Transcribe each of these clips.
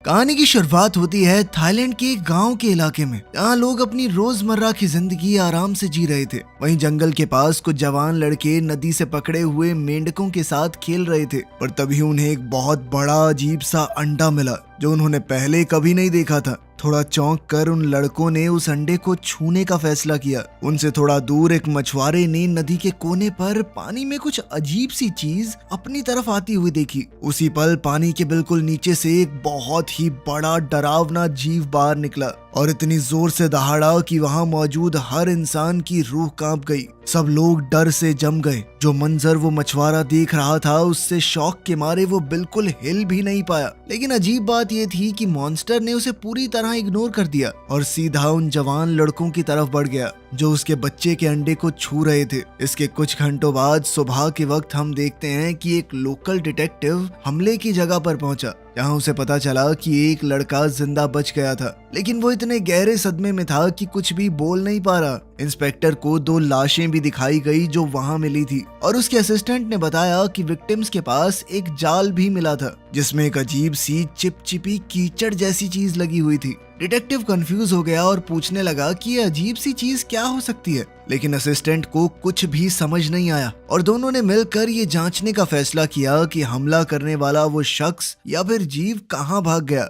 कहानी की शुरुआत होती है थाईलैंड के एक गांव के इलाके में, जहाँ लोग अपनी रोजमर्रा की जिंदगी आराम से जी रहे थे। वहीं जंगल के पास कुछ जवान लड़के नदी से पकड़े हुए मेंढकों के साथ खेल रहे थे, पर तभी उन्हें एक बहुत बड़ा अजीब सा अंडा मिला जो उन्होंने पहले कभी नहीं देखा था। थोड़ा चौंक कर उन लड़कों ने उस अंडे को छूने का फैसला किया। उनसे थोड़ा दूर एक मछुआरे ने नदी के कोने पर पानी में कुछ अजीब सी चीज अपनी तरफ आती हुई देखी। उसी पल पानी के बिल्कुल नीचे से एक बहुत ही बड़ा डरावना जीव बाहर निकला और इतनी जोर से दहाड़ा कि वहां मौजूद हर इंसान की रूह कांप गई। सब लोग डर से जम गए। जो मंजर वो मछुआरा देख रहा था उससे शौक के मारे वो बिल्कुल हिल भी नहीं पाया। लेकिन अजीब बात ये थी कि मॉन्स्टर ने उसे पूरी तरह इग्नोर कर दिया और सीधा उन जवान लड़कों की तरफ बढ़ गया जो उसके बच्चे के अंडे को छू रहे थे। इसके कुछ घंटों बाद सुबह के वक्त हम देखते हैं कि एक लोकल डिटेक्टिव हमले की जगह पर पहुंचा, जहां उसे पता चला कि एक लड़का जिंदा बच गया था, लेकिन वो इतने गहरे सदमे में था कि कुछ भी बोल नहीं पा रहा। इंस्पेक्टर को 2 लाशें भी दिखाई गई जो वहां मिली थी और उसके असिस्टेंट ने बताया कि विक्टिम्स के पास एक जाल भी मिला था जिसमें एक अजीब सी चिपचिपी कीचड़ जैसी चीज लगी हुई थी। डिटेक्टिव कंफ्यूज हो गया और पूछने लगा कि ये अजीब सी चीज क्या हो सकती है, लेकिन असिस्टेंट को कुछ भी समझ नहीं आया और दोनों ने मिलकर ये जांचने का फैसला किया कि हमला करने वाला वो शख्स या फिर जीव कहां भाग गया।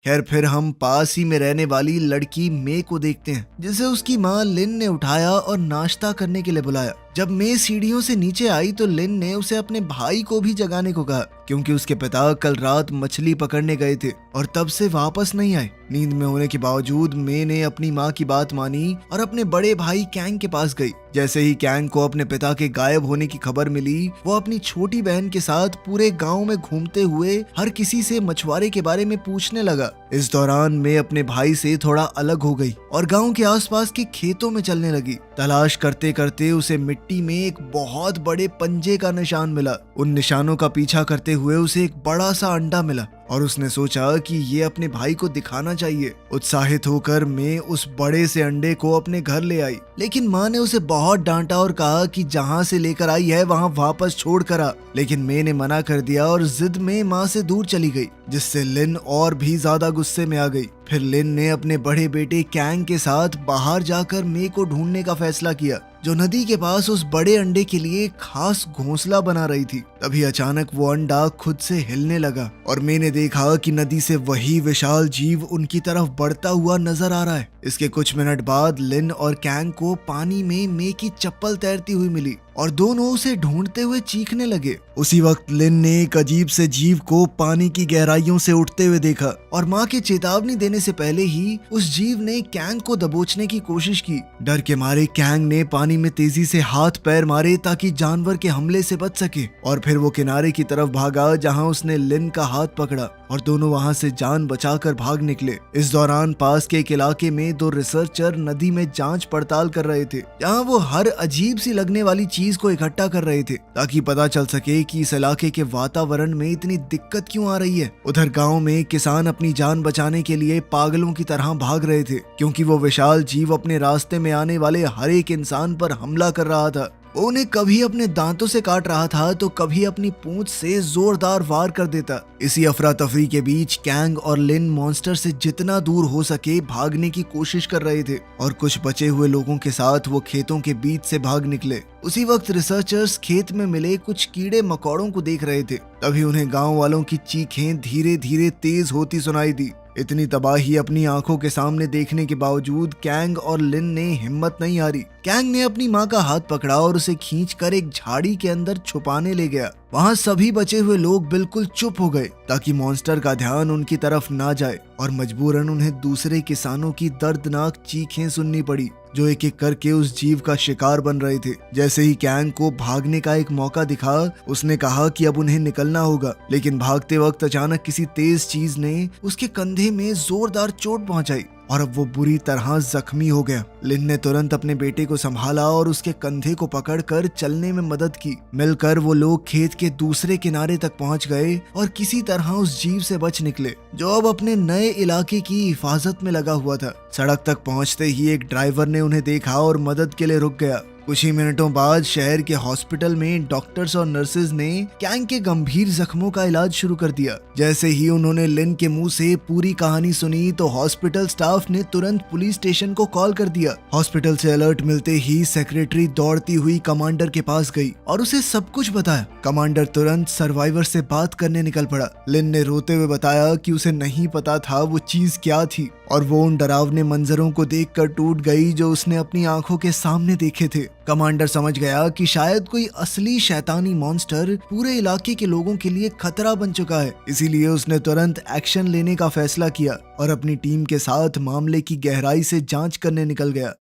खैर फिर हम पास ही में रहने वाली लड़की मे को देखते हैं, जिसे उसकी माँ लिन ने उठाया और नाश्ता करने के लिए बुलाया। जब मे सीढ़ियों से नीचे आई तो लिन ने उसे अपने भाई को भी जगाने को कहा, क्योंकि उसके पिता कल रात मछली पकड़ने गए थे और तब से वापस नहीं आए। नींद में होने के बावजूद मे ने अपनी माँ की बात मानी और अपने बड़े भाई कैंग के पास गई। जैसे ही कैंग को अपने पिता के गायब होने की खबर मिली, वो अपनी छोटी बहन के साथ पूरे गांव में घूमते हुए हर किसी से मछुआरे के बारे में पूछने लगा। इस दौरान मे अपने भाई से थोड़ा अलग हो गई और गांव के आसपास के खेतों में चलने लगी। तलाश करते करते उसे मिट्टी में एक बहुत बड़े पंजे का निशान मिला। उन निशानों का पीछा करते हुए उसे एक बड़ा सा अंडा मिला और उसने सोचा कि ये अपने भाई को दिखाना चाहिए। उत्साहित होकर मैं उस बड़े से अंडे को अपने घर ले आई, लेकिन माँ ने उसे बहुत डांटा और कहा कि जहाँ से लेकर आई है वहाँ वापस छोड़ कर आ। लेकिन मैं ने मना कर दिया और जिद में माँ से दूर चली गई, जिससे लिन और भी ज्यादा गुस्से में आ गई। फिर लिन ने अपने बड़े बेटे कैंग के साथ बाहर जाकर मे को ढूंढने का फैसला किया, जो नदी के पास उस बड़े अंडे के लिए खास घोंसला बना रही थी। तभी अचानक वो अंडा खुद से हिलने लगा और मैंने देखा कि नदी से वही विशाल जीव उनकी तरफ बढ़ता हुआ नजर आ रहा है। इसके कुछ मिनट बाद लिन और कैंग को पानी में मे की चप्पल तैरती हुई मिली और दोनों उसे ढूंढते हुए चीखने लगे। उसी वक्त लिन ने एक अजीब से जीव को पानी की गहराइयों से उठते हुए देखा और माँ के चेतावनी देने से पहले ही उस जीव ने कैंग को दबोचने की कोशिश की। डर के मारे कैंग ने पानी में तेजी से हाथ पैर मारे ताकि जानवर के हमले से बच सके और फिर वो किनारे की तरफ भागा, जहाँ उसने लिन का हाथ पकड़ा और दोनों वहाँ से जान बचाकर भाग निकले। इस दौरान पास के एक इलाके में 2 रिसर्चर नदी में जांच पड़ताल कर रहे थे, जहाँ वो हर अजीब सी लगने वाली चीज को इकट्ठा कर रहे थे ताकि पता चल सके कि इस इलाके के वातावरण में इतनी दिक्कत क्यों आ रही है। उधर गांव में किसान अपनी जान बचाने के लिए पागलों की तरह भाग रहे थे, क्योंकि वो विशाल जीव अपने रास्ते में आने वाले हर एक इंसान पर हमला कर रहा था। वो उन्हें कभी अपने दांतों से काट रहा था तो कभी अपनी पूंछ से जोरदार वार कर देता। इसी अफरा तफरी के बीच कैंग और लिन मॉन्स्टर से जितना दूर हो सके भागने की कोशिश कर रहे थे और कुछ बचे हुए लोगों के साथ वो खेतों के बीच से भाग निकले। उसी वक्त रिसर्चर्स खेत में मिले कुछ कीड़े मकोड़ों को देख रहे थे। तभी उन्हें गांव वालों की चीखें धीरे धीरे तेज होती सुनाई दी। इतनी तबाही अपनी आंखों के सामने देखने के बावजूद कैंग और लिन ने हिम्मत नहीं हारी। कैंग ने अपनी माँ का हाथ पकड़ा और उसे खींचकर एक झाड़ी के अंदर छुपाने ले गया। वहाँ सभी बचे हुए लोग बिल्कुल चुप हो गए ताकि मॉन्स्टर का ध्यान उनकी तरफ ना जाए और मजबूरन उन्हें दूसरे किसानों की दर्दनाक चीखें सुननी पड़ी, जो एक एक करके उस जीव का शिकार बन रहे थे। जैसे ही कैंग को भागने का एक मौका दिखा, उसने कहा कि अब उन्हें निकलना होगा, लेकिन भागते वक्त अचानक किसी तेज चीज ने उसके कंधे में जोरदार चोट पहुंचाई और अब वो बुरी तरह जख्मी हो गया। लिन ने तुरंत अपने बेटे को संभाला और उसके कंधे को पकड़कर चलने में मदद की। मिलकर वो लोग खेत के दूसरे किनारे तक पहुंच गए और किसी तरह उस जीव से बच निकले, जो अब अपने नए इलाके की हिफाजत में लगा हुआ था। सड़क तक पहुंचते ही एक ड्राइवर ने उन्हें देखा और मदद के लिए रुक गया। कुछ ही मिनटों बाद शहर के हॉस्पिटल में डॉक्टर्स और नर्सेज ने कैंग के गंभीर जख्मों का इलाज शुरू कर दिया। जैसे ही उन्होंने लिन के मुंह से पूरी कहानी सुनी तो हॉस्पिटल स्टाफ ने तुरंत पुलिस स्टेशन को कॉल कर दिया। हॉस्पिटल से अलर्ट मिलते ही सेक्रेटरी दौड़ती हुई कमांडर के पास गई और उसे सब कुछ बताया। कमांडर तुरंत सर्वाइवर से बात करने निकल पड़ा। लिन ने रोते हुए बताया कि उसे नहीं पता था वो चीज क्या थी और वो उन डरावने मंजरों को देखकर टूट गई जो उसने अपनी आंखों के सामने देखे थे। कमांडर समझ गया कि शायद कोई असली शैतानी मॉन्स्टर पूरे इलाके के लोगों के लिए खतरा बन चुका है। इसीलिए उसने तुरंत एक्शन लेने का फैसला किया और अपनी टीम के साथ मामले की गहराई से जांच करने निकल गया।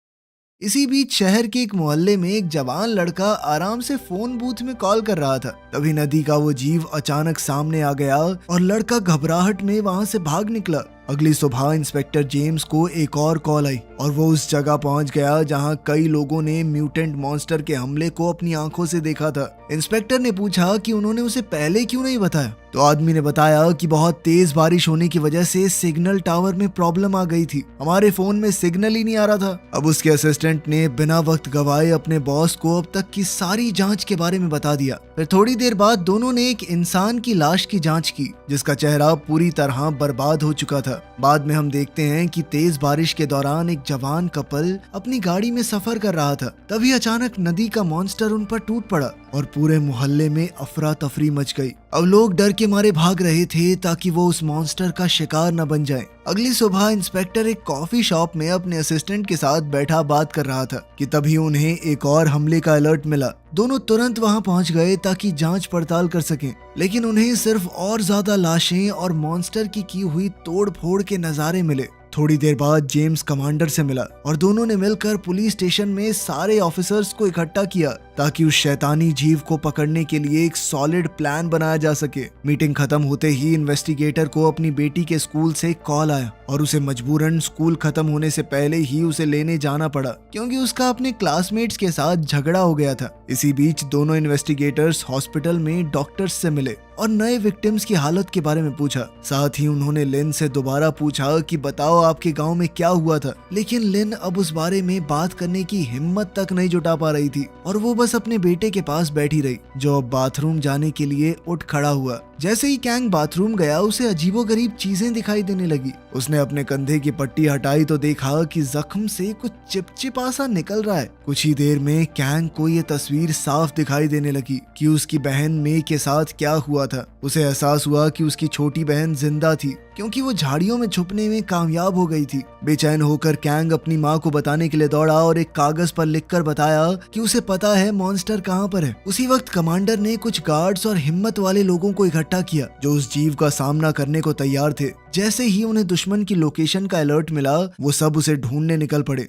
इसी बीच शहर के एक मोहल्ले में एक जवान लड़का आराम से फोन बूथ में कॉल कर रहा था। तभी नदी का वो जीव अचानक सामने आ गया और लड़का घबराहट में वहां से भाग निकला। अगली सुबह इंस्पेक्टर जेम्स को एक और कॉल आई और वो उस जगह पहुंच गया जहां कई लोगों ने म्यूटेंट मॉन्स्टर के हमले को अपनी आंखों से देखा था। इंस्पेक्टर ने पूछा कि उन्होंने उसे पहले क्यों नहीं बताया, तो आदमी ने बताया कि बहुत तेज बारिश होने की वजह से सिग्नल टावर में प्रॉब्लम आ गई थी, हमारे फोन में सिग्नल ही नहीं आ रहा था। अब उसके असिस्टेंट ने बिना वक्त गवाए अपने बॉस को अब तक की सारी जांच के बारे में बता दिया। फिर थोड़ी देर बाद दोनों ने एक इंसान की लाश की जांच की जिसका चेहरा पूरी तरह बर्बाद हो चुका था। बाद में हम देखते हैं कि तेज बारिश के दौरान एक जवान कपल अपनी गाड़ी में सफर कर रहा था। तभी अचानक नदी का मॉन्स्टर उन पर टूट पड़ा और पूरे मोहल्ले में अफरा तफरी मच गई। अब लोग डर के मारे भाग रहे थे ताकि वो उस मॉन्स्टर का शिकार न बन जाए। अगली सुबह इंस्पेक्टर एक कॉफी शॉप में अपने असिस्टेंट के साथ बैठा बात कर रहा था कि तभी उन्हें एक और हमले का अलर्ट मिला। दोनों तुरंत वहां पहुंच गए ताकि जांच पड़ताल कर सकें, लेकिन उन्हें सिर्फ और ज्यादा लाशें और मॉन्स्टर की हुई तोड़ फोड़ के नजारे मिले। थोड़ी देर बाद जेम्स कमांडर से मिला और दोनों ने मिलकर पुलिस स्टेशन में सारे ऑफिसर्स को इकट्ठा किया ताकि उस शैतानी जीव को पकड़ने के लिए एक सॉलिड प्लान बनाया जा सके। मीटिंग खत्म होते ही इन्वेस्टिगेटर को अपनी बेटी के स्कूल से कॉल आया और उसे मजबूरन स्कूल खत्म होने से पहले ही उसे लेने जाना पड़ा क्योंकि उसका अपने क्लासमेट्स के साथ झगड़ा हो गया था। इसी बीच दोनों इन्वेस्टिगेटर्स हॉस्पिटल में डॉक्टर्स से मिले और नए विक्टिम्स की हालत के बारे में पूछा। साथ ही उन्होंने लिन से दोबारा पूछा कि बताओ आपके गांव में क्या हुआ था, लेकिन लिन अब उस बारे में बात करने की हिम्मत तक नहीं जुटा पा रही थी और वो बस अपने बेटे के पास बैठी रही जो अब बाथरूम जाने के लिए उठ खड़ा हुआ। जैसे ही कैंग बाथरूम गया उसे अजीबोगरीब चीजें दिखाई देने लगी। उसने अपने कंधे की पट्टी हटाई तो देखा कि जख्म से कुछ चिपचिपा सा निकल रहा है। कुछ ही देर में कैंग को ये तस्वीर साफ दिखाई देने लगी कि उसकी बहन मे के साथ क्या हुआ था। उसे एहसास हुआ कि उसकी छोटी बहन जिंदा थी क्योंकि वो झाड़ियों में छुपने में कामयाब हो गई थी। बेचैन होकर कैंग अपनी माँ को बताने के लिए दौड़ा और एक कागज पर लिखकर बताया कि उसे पता है मॉन्स्टर कहाँ पर है। उसी वक्त कमांडर ने कुछ गार्ड्स और हिम्मत वाले लोगों को इकट्ठा किया जो उस जीव का सामना करने को तैयार थे। जैसे ही उन्हें दुश्मन की लोकेशन का अलर्ट मिला वो सब उसे ढूंढने निकल पड़े।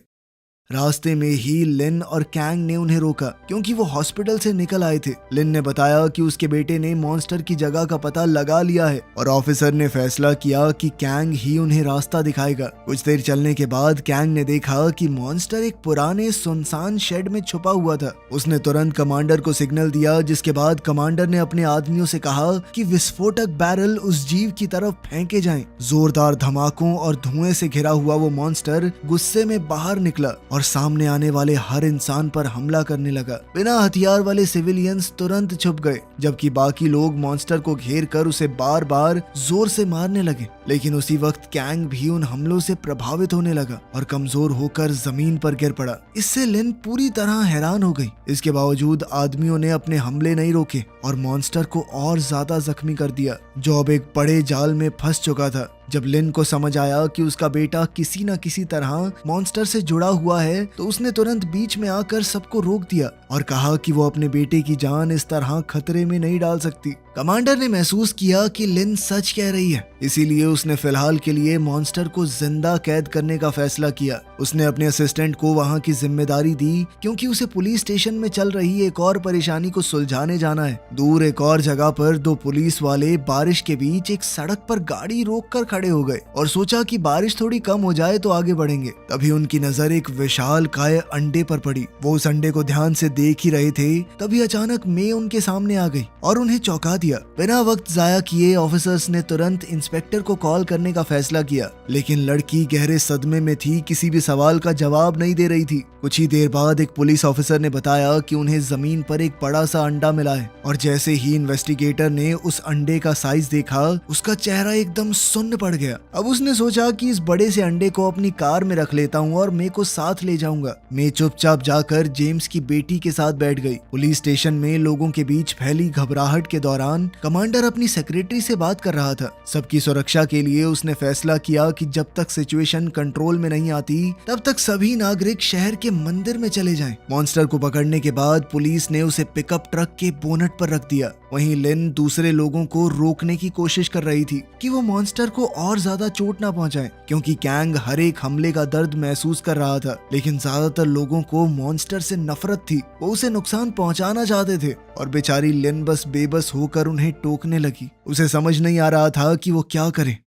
रास्ते में ही लिन और कैंग ने उन्हें रोका क्योंकि वो हॉस्पिटल से निकल आए थे। लिन ने बताया कि उसके बेटे ने मॉन्स्टर की जगह का पता लगा लिया है और ऑफिसर ने फैसला किया कि कैंग ही उन्हें रास्ता दिखाएगा। कुछ देर चलने के बाद कैंग ने देखा कि मॉन्स्टर एक पुराने सुनसान शेड में छुपा हुआ था। उसने तुरंत कमांडर को सिग्नल दिया जिसके बाद कमांडर ने अपने आदमियों से कहा कि विस्फोटक बैरल उस जीव की तरफ फेंके जाएं। जोरदार धमाकों और धुएं से घिरा हुआ वो मॉन्स्टर गुस्से में बाहर निकला और सामने आने वाले हर इंसान पर हमला करने लगा। बिना हथियार वाले सिविलियंस तुरंत छुप गए जबकि बाकी लोग मॉन्स्टर को घेर कर उसे बार बार जोर से मारने लगे। लेकिन उसी वक्त कैंग भी उन हमलों से प्रभावित होने लगा और कमजोर होकर जमीन पर गिर पड़ा। इससे लिन पूरी तरह हैरान हो गई। इसके बावजूद आदमियों ने अपने हमले नहीं रोके और मॉन्स्टर को और ज्यादा जख्मी कर दिया जो अब एक बड़े जाल में फंस चुका था। जब लिन को समझ आया कि उसका बेटा किसी न किसी तरह मॉन्स्टर से जुड़ा हुआ है तो उसने तुरंत बीच में आकर सबको रोक दिया और कहा कि वो अपने बेटे की जान इस तरह खतरे में नहीं डाल सकती। कमांडर ने महसूस किया कि लिन सच कह रही है, इसीलिए उसने फिलहाल के लिए मॉन्स्टर को जिंदा कैद करने का फैसला किया। उसने अपने असिस्टेंट को वहां की जिम्मेदारी दी क्योंकि उसे पुलिस स्टेशन में चल रही एक और परेशानी को सुलझाने जाना है। दूर एक और जगह पर दो पुलिस वाले बारिश के बीच एक सड़क पर गाड़ी रोक कर खड़े खड़े हो गए और सोचा कि बारिश थोड़ी कम हो जाए तो आगे बढ़ेंगे। तभी उनकी नजर एक विशाल काय अंडे पर पड़ी। वो उस अंडे को ध्यान से देख ही रहे थे, तभी अचानक मे उनके सामने आ गई और उन्हें चौंका दिया। बिना वक्त जाया किए ऑफिसर्स ने तुरंत इंस्पेक्टर को कॉल करने का फैसला किया, लेकिन लड़की गहरे सदमे में थी, किसी भी सवाल का जवाब नहीं दे रही थी। कुछ ही देर बाद एक पुलिस ऑफिसर ने बताया कि उन्हें जमीन पर एक बड़ा सा अंडा मिला है और जैसे ही इन्वेस्टिगेटर ने उस अंडे का साइज देखा, उसका चेहरा एकदम सुन्न पड़ गया। अब उसने सोचा कि इस बड़े से अंडे को अपनी कार में रख लेता हूँ और मे को साथ ले जाऊंगा। मे चुपचाप जाकर जेम्स की बेटी के साथ बैठ गई। पुलिस स्टेशन में लोगों के बीच फैली घबराहट के दौरान कमांडर अपनी सेक्रेटरी से बात कर रहा था। सबकी सुरक्षा के लिए उसने फैसला किया कि जब तक सिचुएशन कंट्रोल में नहीं आती, तब तक सभी नागरिक शहर के मंदिर में चले जाएं। मॉन्स्टर को पकड़ने के बाद पुलिस ने उसे पिकअप ट्रक के बोनट पर रख दिया। वहीं लिन दूसरे लोगों को रोकने की कोशिश कर रही थी कि वो मॉन्स्टर को और ज्यादा चोट ना पहुंचाए, क्योंकि कैंग हर एक हमले का दर्द महसूस कर रहा था। लेकिन ज्यादातर लोगों को मॉन्स्टर से नफरत थी, वो उसे नुकसान पहुंचाना चाहते थे और बेचारी लिन बस बेबस होकर उन्हें टोकने लगी। उसे समझ नहीं आ रहा था कि वो क्या करे।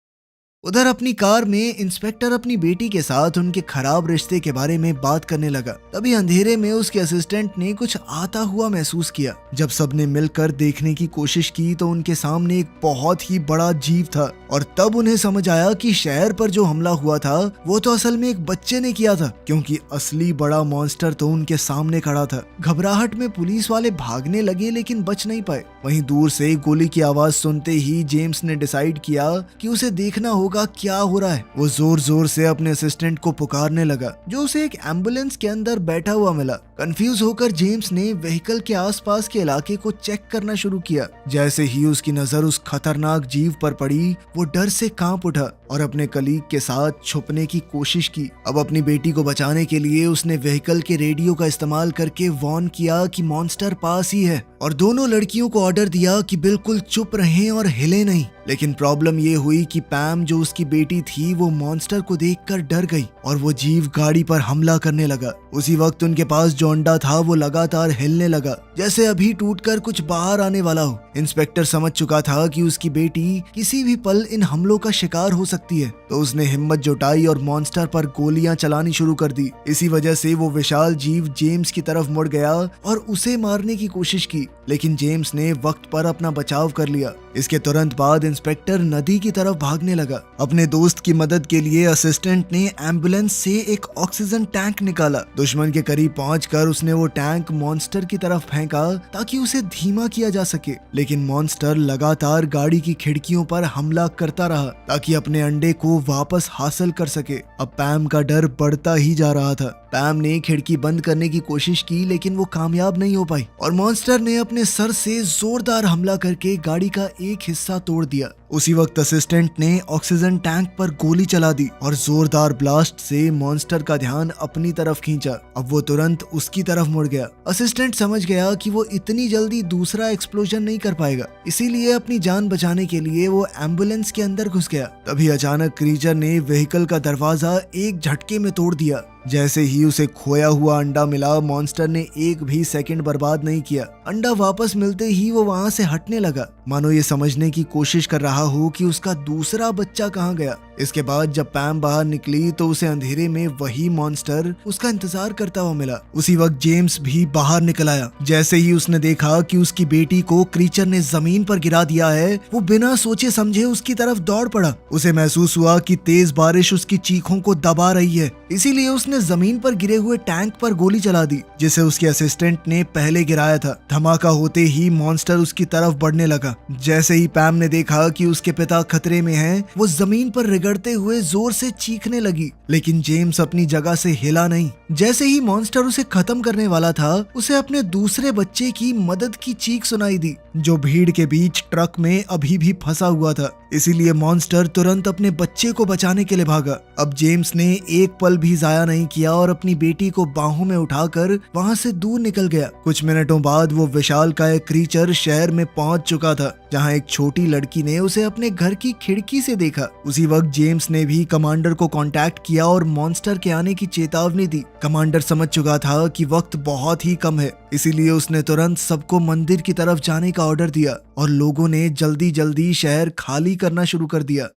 उधर अपनी कार में इंस्पेक्टर अपनी बेटी के साथ उनके खराब रिश्ते के बारे में बात करने लगा। तभी अंधेरे में उसके असिस्टेंट ने कुछ आता हुआ महसूस किया। जब सबने मिलकर देखने की कोशिश की तो उनके सामने एक बहुत ही बड़ा जीव था और तब उन्हें समझ आया कि शहर पर जो हमला हुआ था वो तो असल में एक बच्चे ने किया था, क्योंकि असली बड़ा मॉन्स्टर तो उनके सामने खड़ा था। घबराहट में पुलिस वाले भागने लगे लेकिन बच नहीं पाए। वहीं दूर से गोली की आवाज सुनते ही जेम्स ने डिसाइड किया कि उसे देखना होगा क्या हो रहा है। वो जोर जोर से अपने असिस्टेंट को पुकारने लगा, जो उसे एक एम्बुलेंस के अंदर बैठा हुआ मिला। कंफ्यूज होकर जेम्स ने व्हीकल के आसपास के इलाके को चेक करना शुरू किया। जैसे ही उसकी नजर उस खतरनाक जीव पर पड़ी, वो डर से कांप उठा और अपने कलीग के साथ छुपने की कोशिश की। अब अपनी बेटी को बचाने के लिए उसने व्हीकल के रेडियो का इस्तेमाल करके वार्न किया कि मॉन्स्टर पास ही है और दोनों लड़कियों को ऑर्डर दिया कि बिल्कुल चुप रहें और हिले नहीं। लेकिन प्रॉब्लम ये हुई कि पैम, जो उसकी बेटी थी, वो मॉन्स्टर को देखकर डर गई और वो जीव गाड़ी पर हमला करने लगा। उसी वक्त उनके पास जो अंडा था वो लगातार हिलने लगा, जैसे अभी टूटकर कुछ बाहर आने वाला हो। इंस्पेक्टर समझ चुका था कि उसकी बेटी किसी भी पल इन हमलों का शिकार हो सकती है, तो उसने हिम्मत जुटाई और मॉन्स्टर पर गोलियां चलानी शुरू कर दी। इसी वजह से वो विशाल जीव जेम्स की तरफ मुड़ गया और उसे मारने की कोशिश की, लेकिन जेम्स ने वक्त पर अपना बचाव कर लिया। इसके तुरंत बाद इंस्पेक्टर नदी की तरफ भागने लगा। अपने दोस्त की मदद के लिए असिस्टेंट ने एम्बुलेंस से एक ऑक्सीजन टैंक निकाला। दुश्मन के करीब पहुंचकर उसने वो टैंक मॉन्स्टर की तरफ फेंका ताकि उसे धीमा किया जा सके, लेकिन मॉन्स्टर लगातार गाड़ी की खिड़कियों पर हमला करता रहा ताकि अपने अंडे को वापस हासिल कर सके। अब पैम का डर बढ़ता ही जा रहा था। पैम ने खिड़की बंद करने की कोशिश की, लेकिन वो कामयाब नहीं हो पाई और मॉन्स्टर ने अपने सर से जोरदार हमला करके गाड़ी का एक हिस्सा तोड़ दिया। उसी वक्त असिस्टेंट ने ऑक्सीजन टैंक पर गोली चला दी और जोरदार ब्लास्ट से मॉन्स्टर का ध्यान अपनी तरफ खींचा। अब वो तुरंत उसकी तरफ मुड़ गया। असिस्टेंट समझ गया कि वो इतनी जल्दी दूसरा एक्सप्लोजन नहीं कर पाएगा, इसीलिए अपनी जान बचाने के लिए वो एम्बुलेंस के अंदर घुस गया। तभी अचानक क्रीचर ने व्हीकल का दरवाजा एक झटके में तोड़ दिया। जैसे ही उसे खोया हुआ अंडा मिला, मॉन्स्टर ने एक भी सेकंड बर्बाद नहीं किया। अंडा वापस मिलते ही वो वहां से हटने लगा, मानो ये समझने की कोशिश कर रहा हो कि उसका दूसरा बच्चा कहाँ गया। इसके बाद जब पैम बाहर निकली तो उसे अंधेरे में वही मॉन्स्टर उसका इंतजार करता हुआ मिला। उसी वक्त जेम्स भी बाहर निकल आया। जैसे ही उसने देखा कि उसकी बेटी को क्रीचर ने जमीन पर गिरा दिया है, वो बिना सोचे समझे उसकी तरफ दौड़ पड़ा। उसे महसूस हुआ कि तेज बारिश उसकी चीखों को दबा रही है, इसीलिए उसने जमीन पर गिरे हुए टैंक पर गोली चला दी, जिसे उसके असिस्टेंट ने पहले गिराया था। धमाका होते ही मॉन्स्टर उसकी तरफ बढ़ने लगा। जैसे ही पैम ने देखा कि उसके पिता खतरे में हैं, वो जमीन पर रगड़ते हुए जोर से चीखने लगी, लेकिन जेम्स अपनी जगह से हिला नहीं। जैसे ही मॉन्स्टर उसे खत्म करने वाला था, उसे अपने दूसरे बच्चे की मदद की चीख सुनाई दी, जो भीड़ के बीच ट्रक में अभी भी फंसा हुआ था। इसीलिए मॉन्स्टर तुरंत अपने बच्चे को बचाने के लिए भागा। अब जेम्स ने एक पल भी जाया नहीं किया और अपनी बेटी को बाहों में उठाकर वहां से दूर निकल गया। कुछ मिनटों बाद वो विशालकाय क्रीचर शहर में पहुंच चुका था, जहां एक छोटी लड़की ने उसे अपने घर की खिड़की से देखा। उसी वक्त जेम्स ने भी कमांडर को कांटेक्ट किया और मॉन्स्टर के आने की चेतावनी दी। कमांडर समझ चुका था कि वक्त बहुत ही कम है, इसीलिए उसने तुरंत सबको मंदिर की तरफ जाने का ऑर्डर दिया और लोगों ने जल्दी जल्दी शहर खाली करना शुरू कर दिया।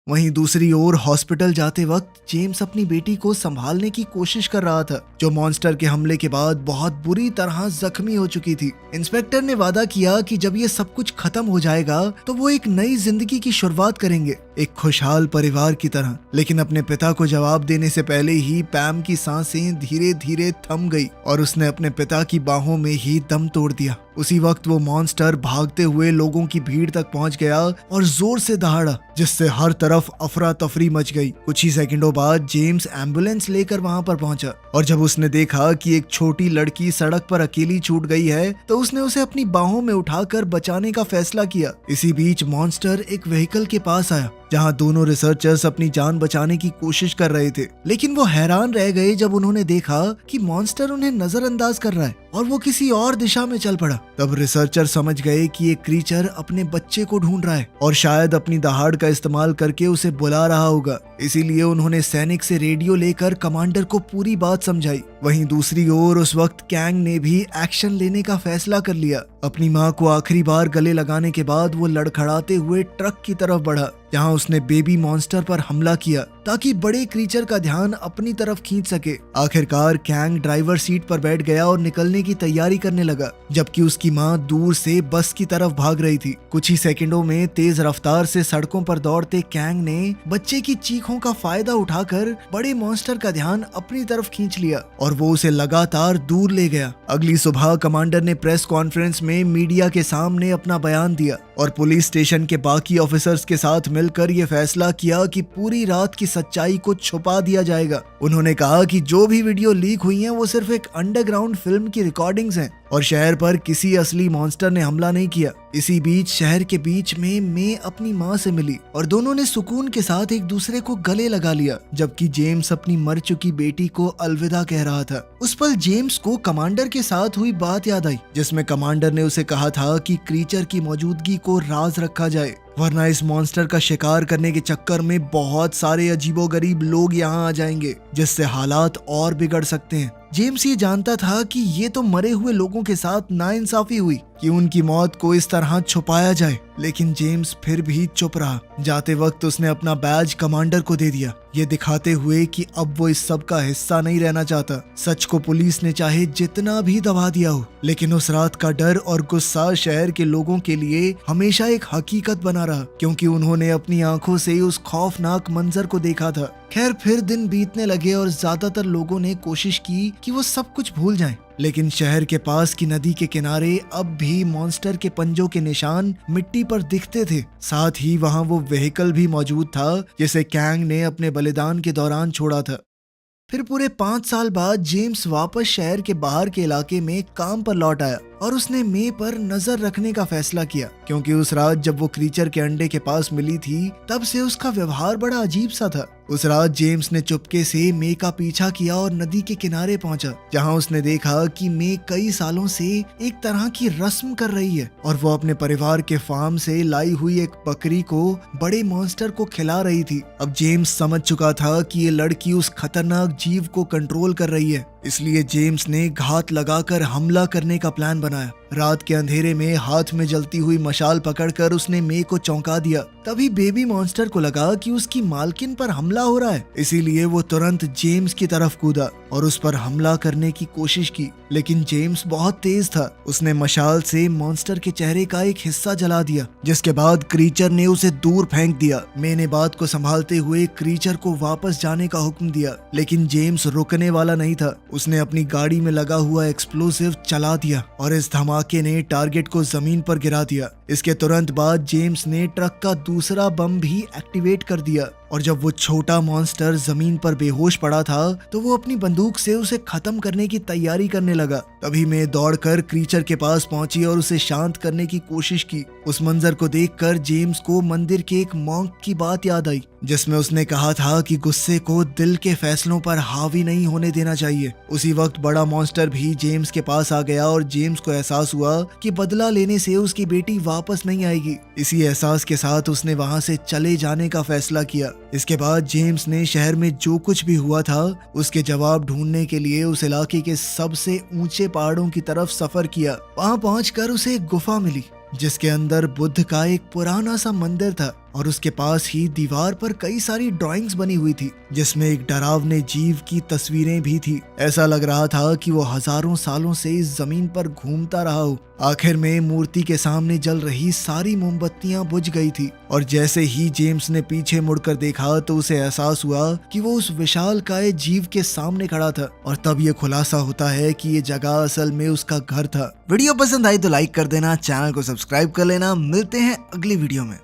वहीं दूसरी ओर हॉस्पिटल जाते वक्त जेम्स अपनी बेटी को संभालने की कोशिश कर रहा था, जो मॉन्स्टर के हमले के बाद बहुत बुरी तरह जख्मी हो चुकी थी। इंस्पेक्टर ने वादा किया कि जब ये सब कुछ खत्म हो जाएगा तो वो एक नई जिंदगी की शुरुआत करेंगे, एक खुशहाल परिवार की तरह। लेकिन अपने पिता को जवाब देने से पहले ही पैम की सांसें धीरे धीरे थम गई और उसने अपने पिता की बाहों में ही दम तोड़ दिया। उसी वक्त वो मॉन्स्टर भागते हुए लोगों की भीड़ तक पहुंच गया और जोर से दहाड़ा, जिससे हर तरफ अफरा तफरी मच गई। कुछ ही सेकंडों बाद जेम्स एम्बुलेंस लेकर वहां पर पहुंचा और जब उसने देखा कि एक छोटी लड़की सड़क पर अकेली छूट गई है तो उसने उसे अपनी बाहों में उठाकर बचाने का फैसला किया। इसी बीच मॉन्स्टर एक व्हीकल के पास आया जहां दोनों रिसर्चर्स अपनी जान बचाने की कोशिश कर रहे थे, लेकिन वो हैरान रह गए जब उन्होंने देखा कि मॉन्स्टर उन्हें नजरअंदाज कर रहा है और वो किसी और दिशा में चल पड़ा। तब रिसर्चर समझ गए कि ये क्रीचर अपने बच्चे को ढूंढ रहा है और शायद अपनी दहाड़ का इस्तेमाल करके उसे बुला रहा होगा। इसीलिए उन्होंने सैनिक से रेडियो लेकर कमांडर को पूरी बात समझाई। वहीं दूसरी ओर उस वक्त कैंग ने भी एक्शन लेने का फैसला कर लिया। अपनी मां को आखिरी बार गले लगाने के बाद वो लड़खड़ाते हुए ट्रक की तरफ बढ़ा, जहां उसने बेबी मॉन्स्टर पर हमला किया ताकि बड़े क्रीचर का ध्यान अपनी तरफ खींच सके। आखिरकार कैंग ड्राइवर सीट पर बैठ गया और निकलने की तैयारी करने लगा, जबकि उसकी मां दूर से बस की तरफ भाग रही थी। कुछ ही सेकंडों में तेज रफ्तार से सड़कों पर दौड़ते कैंग ने बच्चे की चीखों का फायदा उठाकर बड़े मॉन्स्टर का ध्यान अपनी तरफ खींच लिया और वो उसे लगातार दूर ले गया। अगली सुबह कमांडर ने प्रेस कॉन्फ्रेंस में मीडिया के सामने अपना बयान दिया और पुलिस स्टेशन के बाकी ऑफिसर्स के साथ मिलकर ये फैसला किया कि पूरी रात की सच्चाई को छुपा दिया जाएगा। उन्होंने कहा कि जो भी वीडियो लीक हुई हैं वो सिर्फ एक अंडरग्राउंड फिल्म की रिकॉर्डिंग्स हैं और शहर पर किसी असली मॉन्स्टर ने हमला नहीं किया। इसी बीच शहर के बीच में मे अपनी मां से मिली और दोनों ने सुकून के साथ एक दूसरे को गले लगा लिया, जबकि जेम्स अपनी मर चुकी बेटी को अलविदा कह रहा था। उस पल जेम्स को कमांडर के साथ हुई बात याद आई, जिसमें कमांडर ने उसे कहा था कि क्रीचर की मौजूदगी को राज रखा जाए, वरना इस मॉन्स्टर का शिकार करने के चक्कर में बहुत सारे अजीबोगरीब लोग यहाँ आ जाएंगे, जिससे हालात और बिगड़ सकते हैं। जेम्स ये जानता था कि ये तो मरे हुए लोगों के साथ नाइंसाफी हुई कि उनकी मौत को इस तरह छुपाया जाए, लेकिन जेम्स फिर भी चुप रहा। जाते वक्त उसने अपना बैज कमांडर को दे दिया, ये दिखाते हुए कि अब वो इस सब का हिस्सा नहीं रहना चाहता। सच को पुलिस ने चाहे जितना भी दबा दिया हो, लेकिन उस रात का डर और गुस्सा शहर के लोगों के लिए हमेशा एक हकीकत बना रहा, क्योंकि उन्होंने अपनी आंखों से उस खौफनाक मंजर को देखा था। खैर फिर दिन बीतने लगे और ज्यादातर लोगों ने कोशिश की कि वो सब कुछ भूल जाएं, लेकिन शहर के पास की नदी के किनारे अब भी मॉन्स्टर के पंजों के निशान मिट्टी पर दिखते थे। साथ ही वहां वो व्हीकल भी मौजूद था जिसे कैंग ने अपने बलिदान के दौरान छोड़ा था। फिर पूरे 5 साल बाद जेम्स वापस शहर के बाहर के इलाके में काम पर लौट आया और उसने मे पर नजर रखने का फैसला किया, क्योंकि उस रात जब वो क्रीचर के अंडे के पास मिली थी तब से उसका व्यवहार बड़ा अजीब सा था। उस रात जेम्स ने चुपके से मे का पीछा किया और नदी के किनारे पहुंचा, जहां उसने देखा कि मे कई सालों से एक तरह की रस्म कर रही है और वो अपने परिवार के फार्म से लाई हुई एक बकरी को बड़े मॉन्स्टर को खिला रही थी। अब जेम्स समझ चुका था कि ये लड़की उस खतरनाक जीव को कंट्रोल कर रही है, इसलिए जेम्स ने घात लगाकर हमला करने का प्लान बनाया। रात के अंधेरे में हाथ में जलती हुई मशाल पकड़कर उसने मे को चौंका दिया। तभी बेबी मॉन्स्टर को लगा कि उसकी मालकिन पर हमला हो रहा है, इसीलिए वो तुरंत जेम्स की तरफ कूदा और उस पर हमला करने की कोशिश की, लेकिन जेम्स बहुत तेज था। उसने मशाल से मॉन्स्टर के चेहरे का एक हिस्सा जला दिया, जिसके बाद क्रीचर ने उसे दूर फेंक दिया। मे ने बात को संभालते हुए क्रीचर को वापस जाने का हुक्म दिया, लेकिन जेम्स रुकने वाला नहीं था। उसने अपनी गाड़ी में लगा हुआ एक्सप्लोसिव चला दिया और इस धमाके ने टारगेट को जमीन पर गिरा दिया। इसके तुरंत बाद जेम्स ने ट्रक का दूसरा बम भी एक्टिवेट कर दिया और जब वो छोटा मॉन्स्टर जमीन पर बेहोश पड़ा था तो वो अपनी बंदूक से उसे खत्म करने की तैयारी करने लगा। तभी मैं दौड़कर क्रीचर के पास पहुंची और उसे शांत करने की कोशिश की। उस मंजर को देखकर जेम्स को मंदिर के एक मॉन्क की बात याद आई, जिसमें उसने कहा था कि गुस्से को दिल के फैसलों पर हावी नहीं होने देना चाहिए। उसी वक्त बड़ा मॉन्स्टर भी जेम्स के पास आ गया और जेम्स को एहसास हुआ कि बदला लेने से उसकी बेटी वापस नहीं आएगी। इसी एहसास के साथ उसने वहां से चले जाने का फैसला किया। इसके बाद जेम्स ने शहर में जो कुछ भी हुआ था उसके जवाब ढूंढने के लिए उस इलाके के सबसे ऊंचे पहाड़ों की तरफ सफर किया। वहां पहुंचकर उसे एक गुफा मिली जिसके अंदर बुद्ध का एक पुराना सा मंदिर था। और उसके पास ही दीवार पर कई सारी ड्राइंग्स बनी हुई थी जिसमें एक डरावने जीव की तस्वीरें भी थी। ऐसा लग रहा था कि वो हजारों सालों से इस जमीन पर घूमता रहा हो। आखिर में मूर्ति के सामने जल रही सारी मोमबत्तियां बुझ गई थी और जैसे ही जेम्स ने पीछे मुड़कर देखा तो उसे एहसास हुआ कि वो उस विशालकाय जीव के सामने खड़ा था। और तब ये खुलासा होता है कि ये जगह असल में उसका घर था। वीडियो पसंद आई तो लाइक कर देना, चैनल को सब्सक्राइब कर लेना। मिलते हैं अगली वीडियो में।